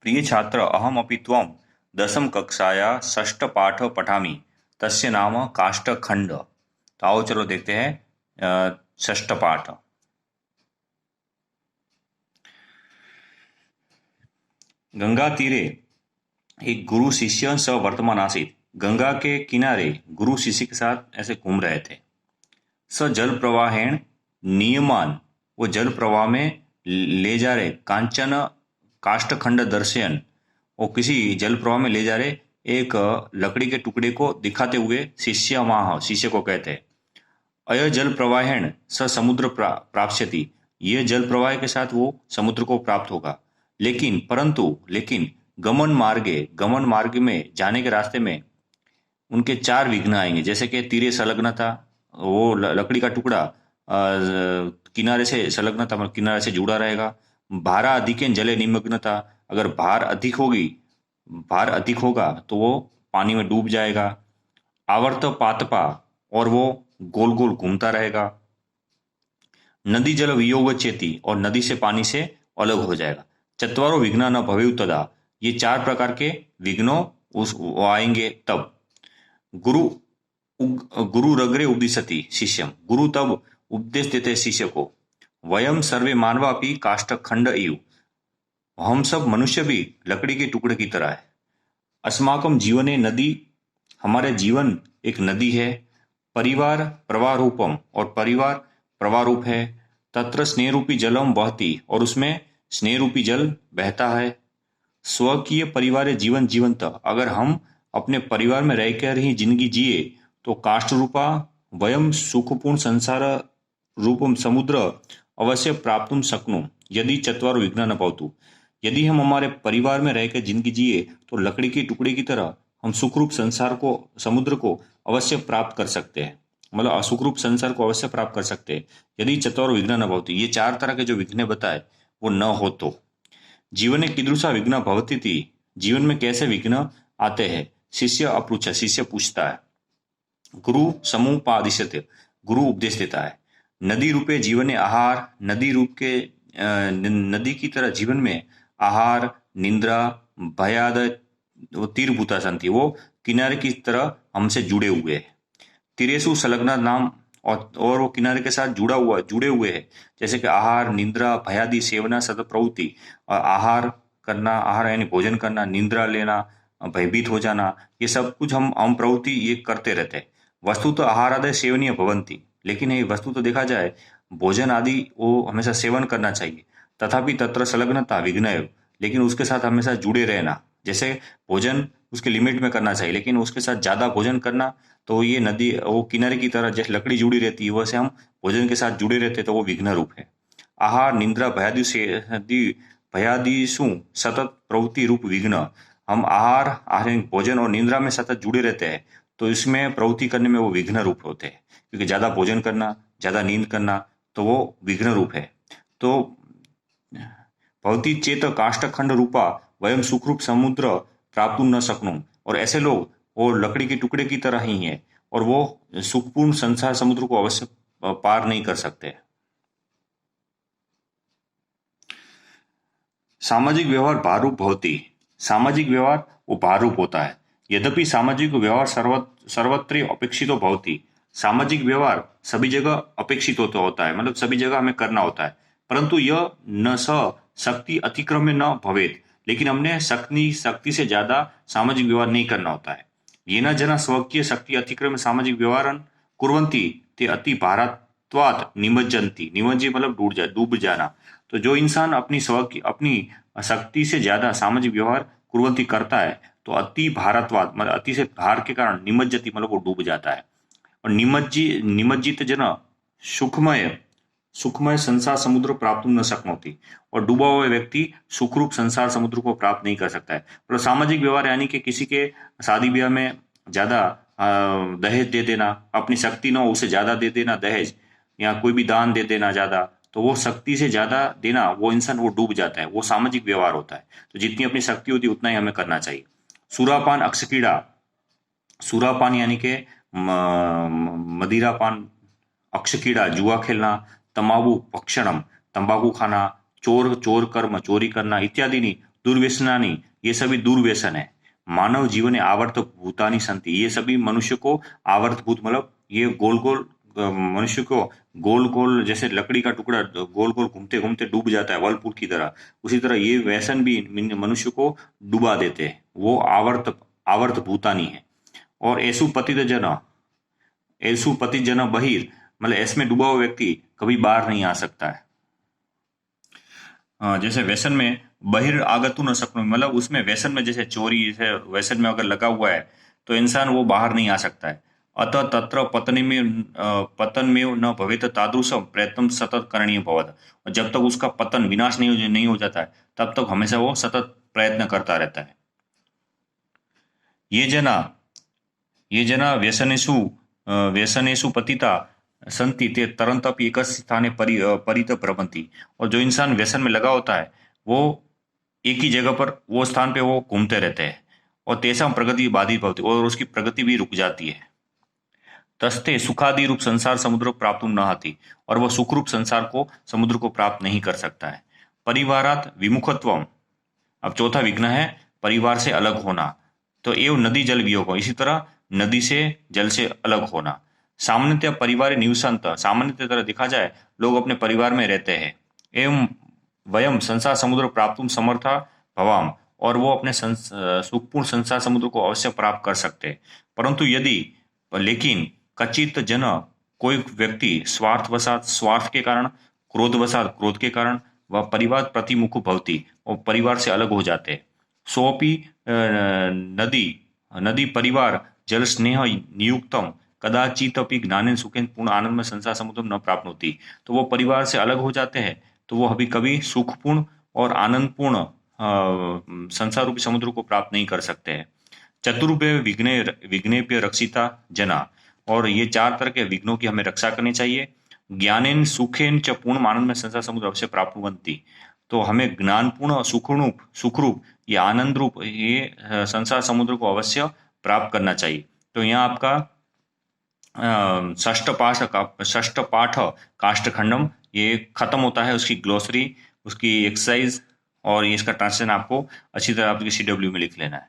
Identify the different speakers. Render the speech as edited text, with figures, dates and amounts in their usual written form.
Speaker 1: प्रिय छात्र अहमपि त्वं दशम षष्ठ पाठ पठामि तस्य नाम काष्ठखंड। तो आओ चलो देखते हैं षष्ठ पाठ। गंगा तीरे एक गुरु शिष्य स वर्तमान आसीत। गंगा के किनारे गुरु शिष्य के साथ ऐसे घूम रहे थे। स जल प्रवाहेण नियमान, वो जल प्रवाह में ले जा रहे कांचन काष्ठखंड दर्शयन, वो किसी जल प्रवाह में ले जा रहे एक लकड़ी के टुकड़े को दिखाते हुए शिष्य माह, शिष्य को कहते हैं अय जल प्रवाहेण स समुद्र प्राप्स्यति, ये जल प्रवाह के साथ वो समुद्र को प्राप्त होगा। लेकिन गमन मार्ग में जाने के रास्ते में उनके चार विघ्न आएंगे। जैसे कि तीरे संलग्नता, वो लकड़ी का टुकड़ा किनारे से संलग्नता मतलब किनारे से जुड़ा रहेगा। भारा अधिकेन जले निमग्नता, अगर भार अधिक होगा तो वो पानी में डूब जाएगा। आवर्त पातपा, और वो गोल गोल घूमता रहेगा। नदी जल वियोग चेती, और नदी से पानी से अलग हो जाएगा। चत्वारो विघ्ना न भवेयु तदा, ये चार प्रकार के विघ्नों वो आएंगे तब। गुरु रगरे उपदिशति शिष्यम, गुरु तब उपदेश देते शिष्य को। वयम सर्वे मानवापि काष्ठखंड इव, हम सब मनुष्य भी लकड़ी के टुकड़े की तरह है। अस्माकम जीवने नदी, हमारे जीवन एक नदी है। परिवार प्रवाह रूपम, और परिवार प्रवाह रूप है। तत्र स्नेह रूपी जलम बहती, और उसमें स्नेह रूपी जल बहता है। स्वकीय परिवार जीवन जीवंत, अगर हम अपने परिवार में रहकर ही जिंदगी जिए तो काष्ठ रूपा वयम सुखपूर्ण संसार रूपम समुद्र अवश्य प्राप्तुम शक्नु यदि चत्वारो विघ्न न भवतु। यदि हम हमारे परिवार में रहकर जिंदगी जिए तो लकड़ी के टुकड़े की तरह हम सुखरूप संसार को, समुद्र को अवश्य प्राप्त कर सकते हैं। मतलब असुखरूप संसार को अवश्य प्राप्त कर सकते हैं यदि चत्वारो विघ्न न भवतु, ये चार तरह के जो विघ्न बताए वो न हो तो। जीवन कीदृशा विघ्न भवती थी, जीवन में कैसे विघ्न आते हैं। शिष्य अपृच्छ, शिष्य पूछता है। गुरु समुपादिशते, गुरु उपदेश देता है। नदी रूपे जीवन आहार, नदी रूप के नदी की तरह जीवन में आहार, निंद्रा, भयाद, वो तीरभूता संति, वो किनारे की तरह हमसे जुड़े हुए हैं। तिरेसु संलग्न नाम, और वो किनारे के साथ जुड़े हुए हैं। जैसे कि आहार, निंद्रा, भयादि, सेवना, सतत प्रवृत्ति। और आहार करना, आहार यानी भोजन करना, निंद्रा लेना, भयभीत हो जाना, ये सब कुछ हम प्रवृत्ति ये करते रहते हैं। वस्तु तो आहार आदि सेवनीय भवंती, लेकिन ये वस्तु तो देखा जाए भोजन आदि वो हमेशा सेवन करना चाहिए। तथापि तत्र संलग्नता विघ्नएव, लेकिन उसके साथ हमेशा जुड़े रहना। जैसे भोजन उसके लिमिट में करना चाहिए, लेकिन उसके साथ ज्यादा भोजन करना तो ये नदी, वो किनारे की तरह जैसे लकड़ी जुड़ी रहती है वैसे हम भोजन के साथ जुड़े रहते तो वो विघ्न रूप है। आहार, निंद्रा, भयादिशु सतत प्रवृत्ति रूप विघ्न, हम आहार भोजन और निंद्रा में सतत जुड़े रहते हैं तो इसमें प्रवृत्ति करने में वो विघ्न रूप होते हैं। क्योंकि ज्यादा भोजन करना, ज्यादा नींद करना तो वो विघ्न रूप है। तो भवती चेत काष्ठखंड रूपा वयम सुखरूप समुद्र प्राप्त न सकनु, और ऐसे लोग वो लकड़ी के टुकड़े की तरह ही हैं और वो सुखपूर्ण संसार समुद्र को अवश्य पार नहीं कर सकते। सामाजिक व्यवहार भारूप भवती, सामाजिक व्यवहार वो भारूप होता है। यद्यपि सामाजिक व्यवहार सर्वत्र अपेक्षित भवती, सामाजिक व्यवहार सभी जगह अपेक्षित होता है, मतलब सभी जगह हमें करना होता है। परंतु यह न शक्ति अतिक्रम में न भवेत, लेकिन हमने शक्ति से ज्यादा सामाजिक व्यवहार नहीं करना होता है। ये न जना स्वकीय शक्ति अतिक्रम सामाजिक व्यवहार कुर्वन्ति ते अति भारत्वात् निमज्जन्ति, निमज्जी मतलब डूब जाना। तो जो इंसान अपनी शक्ति से ज्यादा सामाजिक व्यवहार कुर्वन्ति करता है तो अति भारत्वाद मतलब अति से भार के कारण निमज्जति मतलब वो डूब जाता है। और निमज्जित जन सुखमय सुखमय संसार समुद्र प्राप्त न सकनोती, और डूबा हुआ व्यक्ति सुखरूप संसार समुद्र को प्राप्त नहीं कर सकता है। पर सामाजिक व्यवहार यानी कि किसी के शादी ब्याह में ज्यादा दहेज दे देना, अपनी शक्ति न हो उसे ज्यादा दे देना दहेज, या कोई भी दान दे देना ज्यादा, तो वो शक्ति से ज्यादा देना वो इंसान वो डूब जाता है, वो सामाजिक व्यवहार होता है। तो जितनी अपनी शक्ति होती है उतना ही हमें करना चाहिए। सुरापान अक्षकीड़ा, सुरापान यानी कि मदिरापान, अक्षकीड़ा जुआ खेलना, तमाबू भक्षणम तंबाकू खाना, चोर कर्म चोरी करना इत्यादि दुर्व्यसनानी, ये सभी दुर्व्यसन है। मानव जीवन आवर्त भूतानी संति, ये सभी मनुष्य को आवर्त भूत मतलब ये गोल गोल मनुष्य को गोल गोल जैसे लकड़ी का टुकड़ा गोल गोल घूमते घूमते डूब जाता है वर्लपुल की तरह, उसी तरह ये व्यसन भी मनुष्य को डुबा देते हैं। वो आवर्त आवर्त भूतानी है। और ऐसु पतित जन बहिर, मतलब इसमें डूबा हुआ व्यक्ति कभी बाहर नहीं आ सकता है। जैसे व्यसन में बहिर आगतु न सकनो, मतलब उसमें व्यसन में जैसे चोरी, जैसे व्यसन में अगर लगा हुआ है तो इंसान वो बाहर नहीं आ सकता है। अतः तत्र पतन में न भवेत तादृशम प्रयत्न सतत करणीय भवत, और जब तक उसका पतन विनाश नहीं हो जाता है तब तक हमेशा वो सतत प्रयत्न करता रहता है। ये जना व्यसनेषु पतिता संति ते तरंतपि एक स्थाने परित भ्रमंति, और जो इंसान व्यसन में लगा होता है वो एक ही जगह पर वो स्थान पे वो घूमते रहते हैं, और तेषां प्रगति बाधित भवति, और उसकी प्रगति भी रुक जाती है। तस्ते सुखादि रूप संसार समुद्र प्राप्त न आती, और वह सुखरूप संसार को समुद्र को प्राप्त नहीं कर सकता है। परिवारात विमुखत्वम, अब चौथा विघ्न है परिवार से अलग होना, तो एवं नदी जल वियोग, इसी तरह नदी से जल से अलग होना। सामान्यतः परिवार निवसंत, सामान्य तरह देखा जाए लोग अपने परिवार में रहते हैं। एवं वयम संसार समुद्र प्राप्त समर्था भवाम, और वो अपने सुखपूर्ण संसार समुद्र को अवश्य प्राप्त कर सकते हैं। परंतु लेकिन कचित जन, कोई व्यक्ति स्वार्थवशात स्वार्थ के कारण, क्रोधवशात क्रोध के कारण वह परिवार प्रतिमुख भवती, और परिवार से अलग हो जाते। सोपी नदी परिवार जल स्नेह नियुक्तम कदाचित अपनी ज्ञान सुखेन पूर्ण आनंद में संसार समुद्र न प्राप्त होती, तो वो परिवार से अलग हो जाते हैं तो वो अभी कभी सुखपूर्ण और आनंदपूर्ण संसार रूपी समुद्र को प्राप्त नहीं कर सकते हैं। चतुर्भ्य विघ्नेभ्य रक्षिता जना, और ये 4 तरह के विघ्नों की हमें रक्षा करनी चाहिए। ज्ञानेन सुखेन च पूर्ण आनंद में संसार समुद्र अवश्य प्राप्त बनती, तो हमें ज्ञानपूर्ण और सुखरूप ये आनंद रूप ये संसार समुद्र को अवश्य प्राप्त करना चाहिए। तो यहाँ आपका षष्ठ पाठ काष्ठखंडम ये खत्म होता है, उसकी ग्लोसरी, उसकी एक्सरसाइज और ये इसका ट्रांसलेशन आपको अच्छी तरह आपकी CW में लिख लेना है।